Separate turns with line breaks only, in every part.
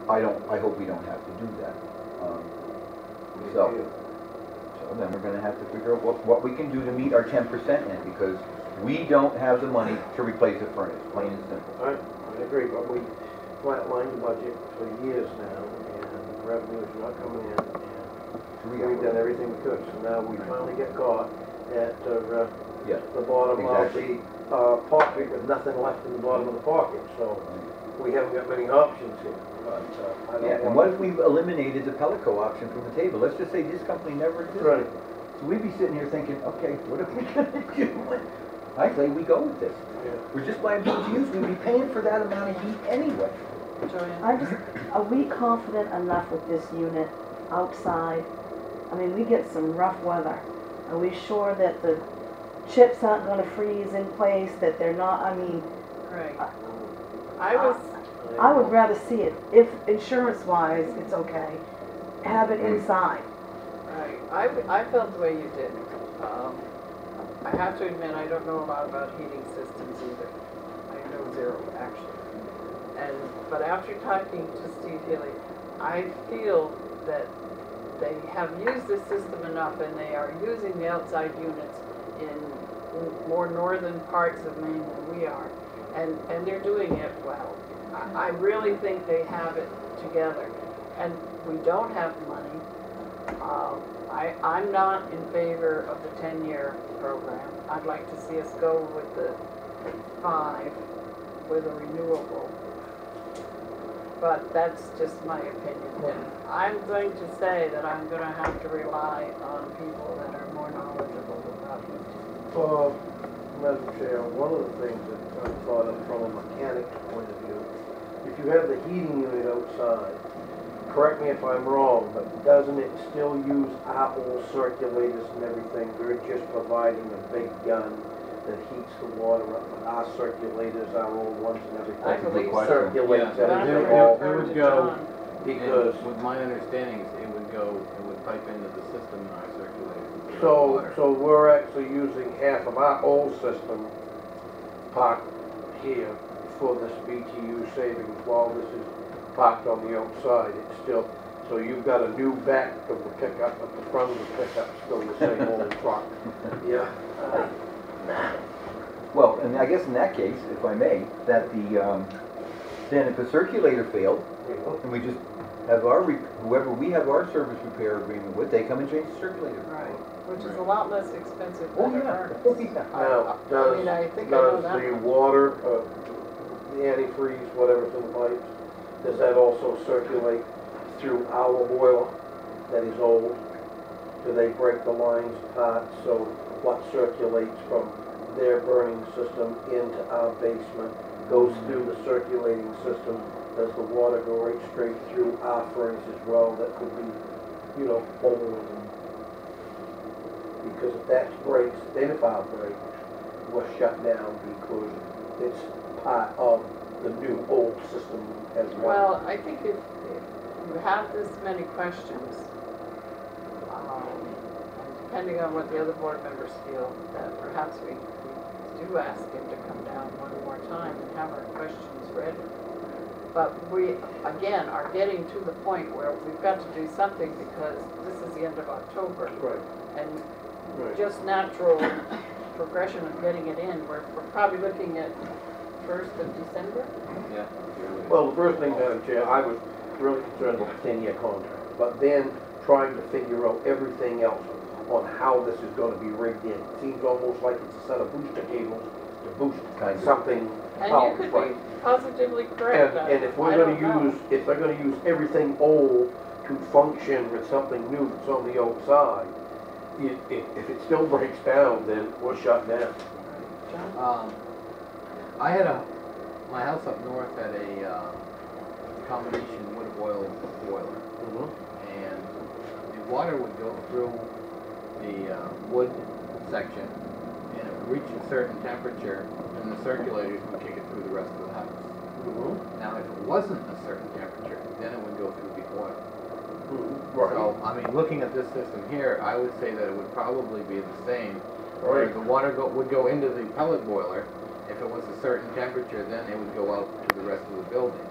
I hope we don't have to do that. So then we're gonna have to figure out what we can do to meet our 10% end, because we don't have the money to replace a furnace, plain and simple.
I agree, but we flatlined the budget for years now, and revenues are not coming in, and we've done everything we could. So now we finally get caught at the bottom of the pocket with nothing left in the bottom of the pocket. So we haven't got many options here. But,
and what if we eliminated the Pelico option from the table? Let's just say this company never existed.
Right.
So we'd be sitting here thinking, okay, what are we gonna do? I say we go with this.
Yeah.
We're just buying BTUs. We'd be paying for that amount of heat anyway.
Are we confident enough with this unit outside? I mean, we get some rough weather. Are we sure that the chips aren't going to freeze in place, that they're not, I mean...
Right.
I would rather see it, if insurance-wise it's okay, have it inside.
Right. I felt the way you did. I have to admit, I don't know a lot about heating systems either. I know zero, actually. But after talking to Steve Healy, I feel that they have used the system enough, and they are using the outside units in more northern parts of Maine than we are. And they're doing it well. I really think they have it together. And we don't have money. I'm not in favor of the 10-year program. I'd like to see us go with the 5 with a renewable. But that's just my opinion. And I'm going to say that I'm going to have to rely on people that are more knowledgeable about it.
Madam Chair, one of the things that I thought of from a mechanic's point of view, if you have the heating unit outside, correct me if I'm wrong, but doesn't it still use our old circulators and everything? We're just providing a big gun that heats the water up, but our circulators, our old ones and everything,
I believe so.
circulates
Yeah,
everything
it
all
would go,
because
with my understanding, it would pipe into the system in our circulators.
so we're actually using half of our old system parked here for this BTU savings while this is parked on the outside. It's still, so you've got a new back of the pickup, but the front of the pickup is still the same old truck. Yeah.
Well, and I guess in that case, if I may, that then if the circulator failed, and we just have whoever we have our service repair agreement with, they come and change the circulator.
right, which is a lot less expensive than a furnace.
Now, does the water, the antifreeze, whatever's in the pipes, does that also circulate through our boiler that is old? Do they break the lines apart so what circulates from their burning system into our basement goes through the circulating system? Does the water go right straight through our furnace as well? That could be, old. Because if that breaks, then if our breaks, we're shut down because it's part of the new old system as well.
Well, I think if you have this many questions, and depending on what the other board members feel, that perhaps we do ask him to come down one more time and have our questions ready. But we, again, are getting to the point where we've got to do something because this is the end of October.
Right.
And just natural progression of getting it in, we're probably looking at 1st of December?
Yeah.
Well, the first thing, Madam Chair, I was really concerned about the 10-year contract, but then trying to figure out everything else on how this is going to be rigged in. It seems almost like it's a set of booster cables to boost something
And
out.
you could be positively correct.
And if we're going to use, if they're going to use everything old to function with something new that's on the outside, if it still breaks down, then we're shut down.
I had my house up north had a combination wood oil boiler, and the water would go through the wood section, and it would reach a certain temperature, and the circulators would kick it through the rest of the house. Now, if it wasn't a certain temperature, then it would go through the oil. So, I mean, looking at this system here, I would say that it would probably be the same. Where the water would go into the pellet boiler. If it was a certain temperature, then it would go out to the rest of the building.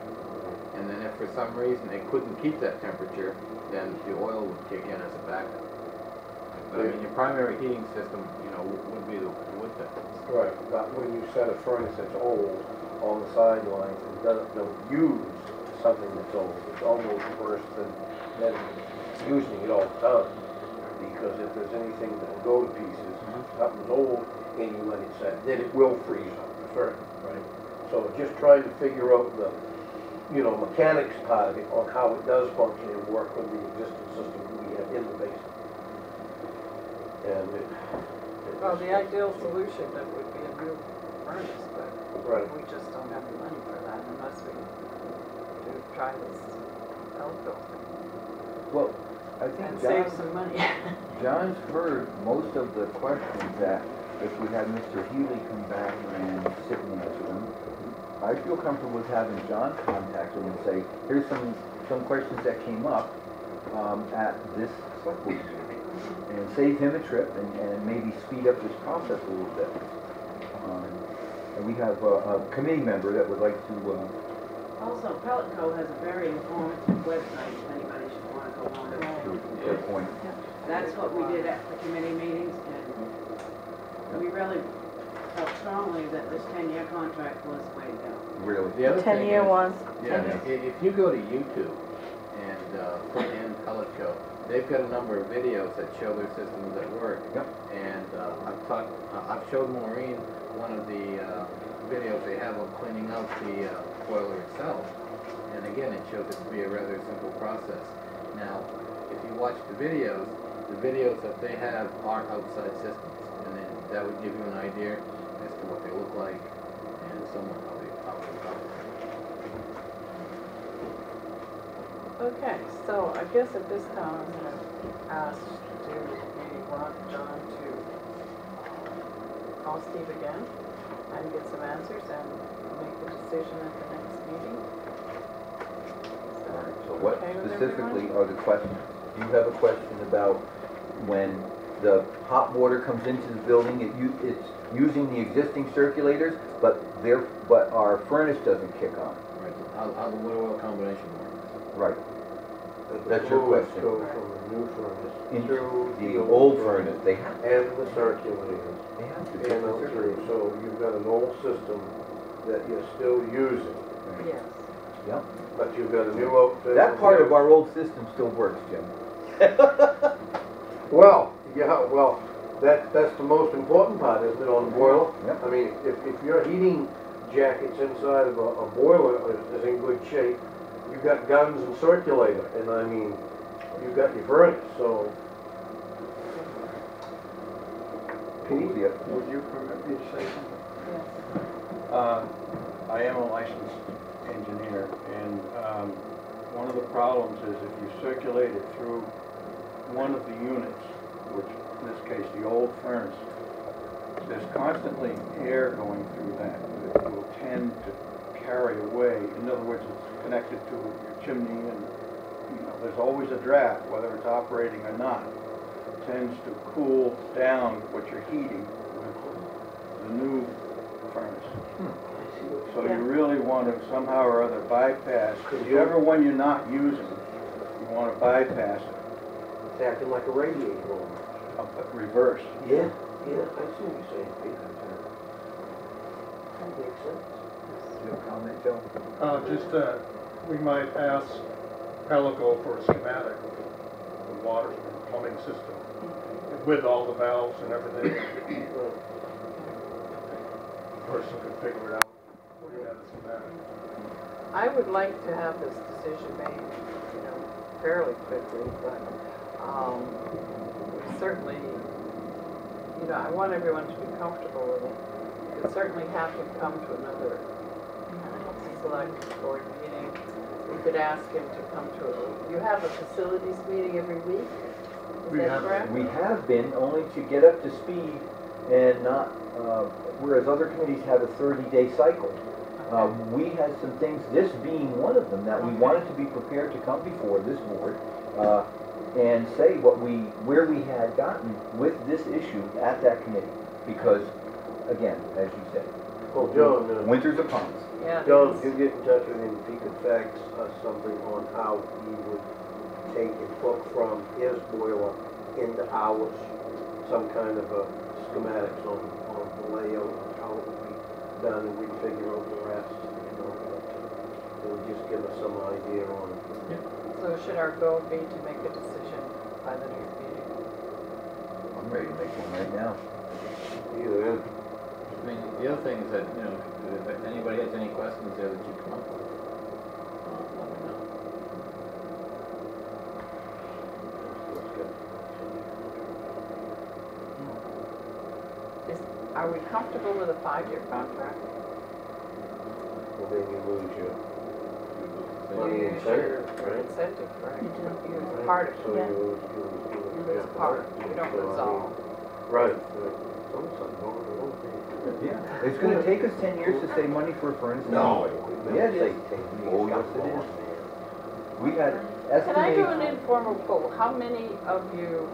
And then if for some reason they couldn't keep that temperature, then the oil would kick in as a backup. But I mean, your primary heating system, you know, would be the wood turbines.
Right, but when you set a furnace that's old on the sidelines and don't use something that's old, it's almost worse than using it all the time. Because if there's anything that'll go to pieces, something's old, and you let it set, then it will freeze up, for certain, right? So just trying to figure out the, you know, mechanics part of it, on how it does function and work with the existing system that we have in the basement. And
Well, the ideal solution that would be a new furnace, but
right.
we just don't have the money for that unless we do try this outdoor thing.
Well, I
And
think
save some money.
John's heard most of the questions that if we had Mr. Healy come back and sit and answer them, I feel comfortable with having John contact him and say, here's some questions that came up at this select board meeting, and save him a trip and maybe speed up this process a little bit. And we have a committee member that would like to.
Also, Pellet Co. has a very informative website if anybody should want to go on it.
Good point.
That's what we did at the committee meetings, and we really felt strongly that this 10-year contract was the way to go.
Really?
The other thing
10-year
is-
ones.
Yeah, if you go to YouTube and put in Pellet Co., they've got a number of videos that show their systems at work.
Yep.
And I've showed Maureen one of the videos they have of cleaning out the boiler itself. And again, it shows it to be a rather simple process. Now, if you watch the videos that they have are outside systems, and then that would give you an idea as to what they look like and somewhat how they operate.
Okay, so I guess at this time I'm going to ask to maybe want John to call Steve again and get some answers and make the decision at the next meeting. Is that
So what
okay with
specifically
everyone?
are the questions? Do you have a question about when the hot water comes into the building, it's using the existing circulators, but our furnace doesn't kick on?
Right, how the wood oil combination works.
Right.
The
That's your
fluids
question.
go from the new furnace
Into
through
the old furnace, they have
and the circulators.
to
And
take the
through,
circulators.
so you've got an old system that you're still using,
Yes.
Yep.
but you've got a new outfit.
That part of our old system still works, Jim.
Well, yeah, well, that's the most important part, isn't it, on the boiler?
Yep.
I mean, if your heating jackets inside of a boiler is in good shape, you've got guns and circulator, and I mean, you've got your furnace, so.
Pete, yeah.
Would you permit me to say something?
Yes.
I am a licensed engineer, and one of the problems is if you circulate it through one of the units, which in this case the old furnace, there's constantly air going through that. It will tend to carry away. In other words, it's connected to your chimney, and there's always a draft, whether it's operating or not. It tends to cool down what you're heating with the new furnace. So you really want to somehow or other bypass, whichever one you're not using, you want to bypass it,
It's acting like a radiator almost.
reverse.
Yeah, I see what you're saying, Pete. That makes sense.
Your comment, Joe?
We might ask Pelico for a schematic of the water and plumbing system with all the valves and everything. Person could figure it out. We got a schematic.
I would like to have this decision made, fairly quickly, but we certainly, I want everyone to be comfortable with it. We could certainly have him come to another select board meeting. We could ask him to come to you have a facilities meeting every week? Is that correct?
We have been, only to get up to speed and not, whereas other committees have a 30-day cycle. We had some things, this being one of them, that we wanted to be prepared to come before this board and say where we had gotten with this issue at that committee. Because, again, as you said,
Well, John,
winter's upon us.
Yeah.
John, if you get in touch with him, if he could fax us something on how he would take and hook from his boiler into ours, some kind of a schematics on the layout of how it would be done, and we'd figure out the rest, you know. It would just give us some idea on it.
So should our goal be to make a decision by the next meeting?
I'm ready to make one right now.
Yeah.
I mean, the other thing is that, you know, if anybody has any questions there that you come up with, let me know.
Are we comfortable with a 5-year contract?
Well, then you lose your
So
money
you-
incentive, right?
Incentive, right?
You do.
You lose part of
So
it.
Yeah.
You lose part, you don't lose all.
Right. It's almost like going to one thing.
Yeah. It's gonna take us 10 years to save money for a furnace.
No.
Yeah, it is. Oh, yes, it is. We had
Can I do an
estimated,
informal poll? How many of you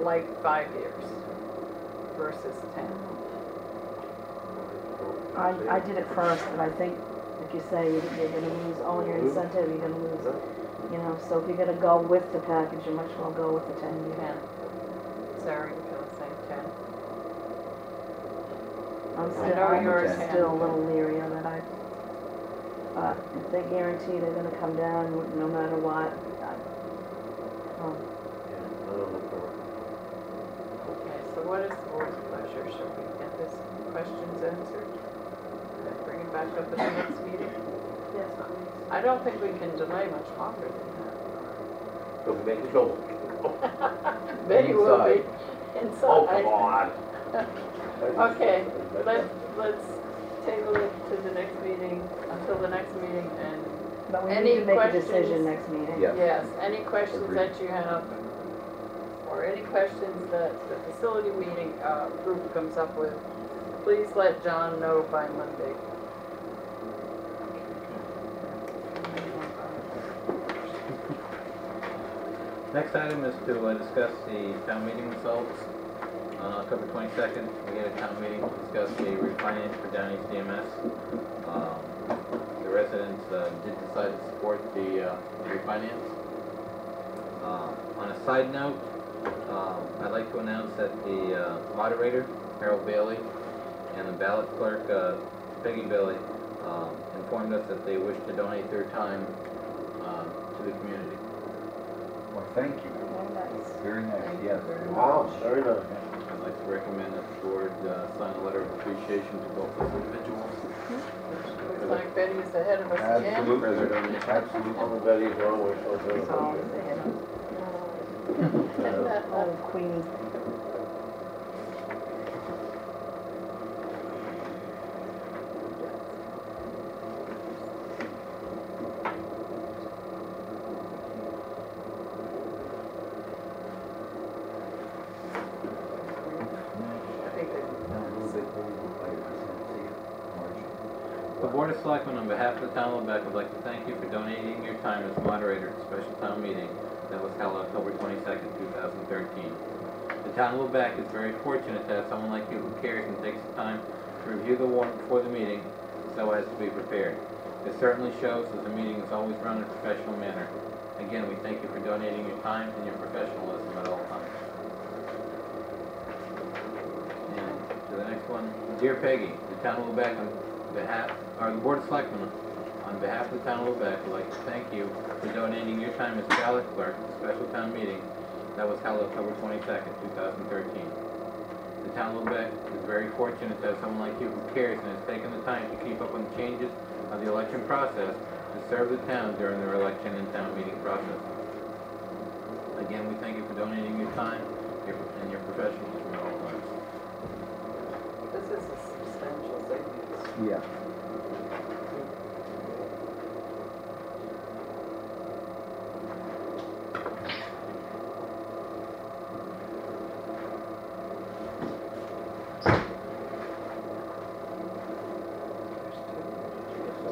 like 5 years versus 10?
I did it first, but I think, like you say, you're gonna lose all your incentive, you're gonna lose, you know, so if you're gonna go with the package, you might as well go with the 10-year.
10. Sarah, you feel the same, 10?
I'm
know
you're
still,
a
I'm
10.
still a little leery of it, but if they guarantee they're gonna come down no matter what,
Okay, so what is the board's pleasure? Should we get this questions answered? And bring it back up at the next meeting?
Yes, please.
I don't think we can delay much longer than
So we make it go.
that. Betty will be inside.
Oh, come on.
Okay, let's table it to the next meeting, until the next meeting, and
but we
Any
need to make a
questions?
decision next meeting.
Yeah.
yes, any questions
Agreed.
that you have, or any questions that the facility meeting group comes up with, please let John know by Monday.
Next item is to discuss the town meeting results. On October 22nd, we had a town meeting to discuss the refinance for Down East EMS. The residents did decide to support the refinance. On a side note, I'd like to announce that the moderator, Harold Bailey, and the ballot clerk, Peggy Bailey, informed us that they wish to donate their time to the community.
well, thank you.
Very nice.
Very nice,
Thank you
yes.
very much.
Wow, very nice.
I'd like to recommend that the board sign a letter of appreciation to both those individuals.
Looks like Betty is ahead of us again.
Absolutely,
Further donation.
absolutely.
Everybody's always so good.
It's always ahead of Oh, Queenie.
I think they-
The Board of Selectmen, on behalf of the town of Lubec, would like to thank you for donating your time as moderator at the special town meeting that was held October 22nd, 2013. The town of Lubec is very fortunate to have someone like you who cares and takes the time to review the warrant before the meeting so as to be prepared. It certainly shows that the meeting is always run in a professional manner. Again, we thank you for donating your time and your professionalism at all times. And to the next one, Dear Peggy, the town of Lubec, the Board of Selectmen, on behalf of the town of Lubec, would like to thank you for donating your time as ballot clerk at the special town meeting that was held October 22nd, 2013. The town of Lubec is very fortunate to have someone like you who cares and has taken the time to keep up on the changes of the election process to serve the town during their election and town meeting process. Again, we thank you for donating your time and your professionalism at all times.
This is a substantial savings.
Yeah.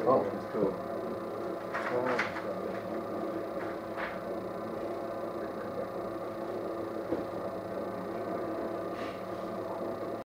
Oh.
It's cool.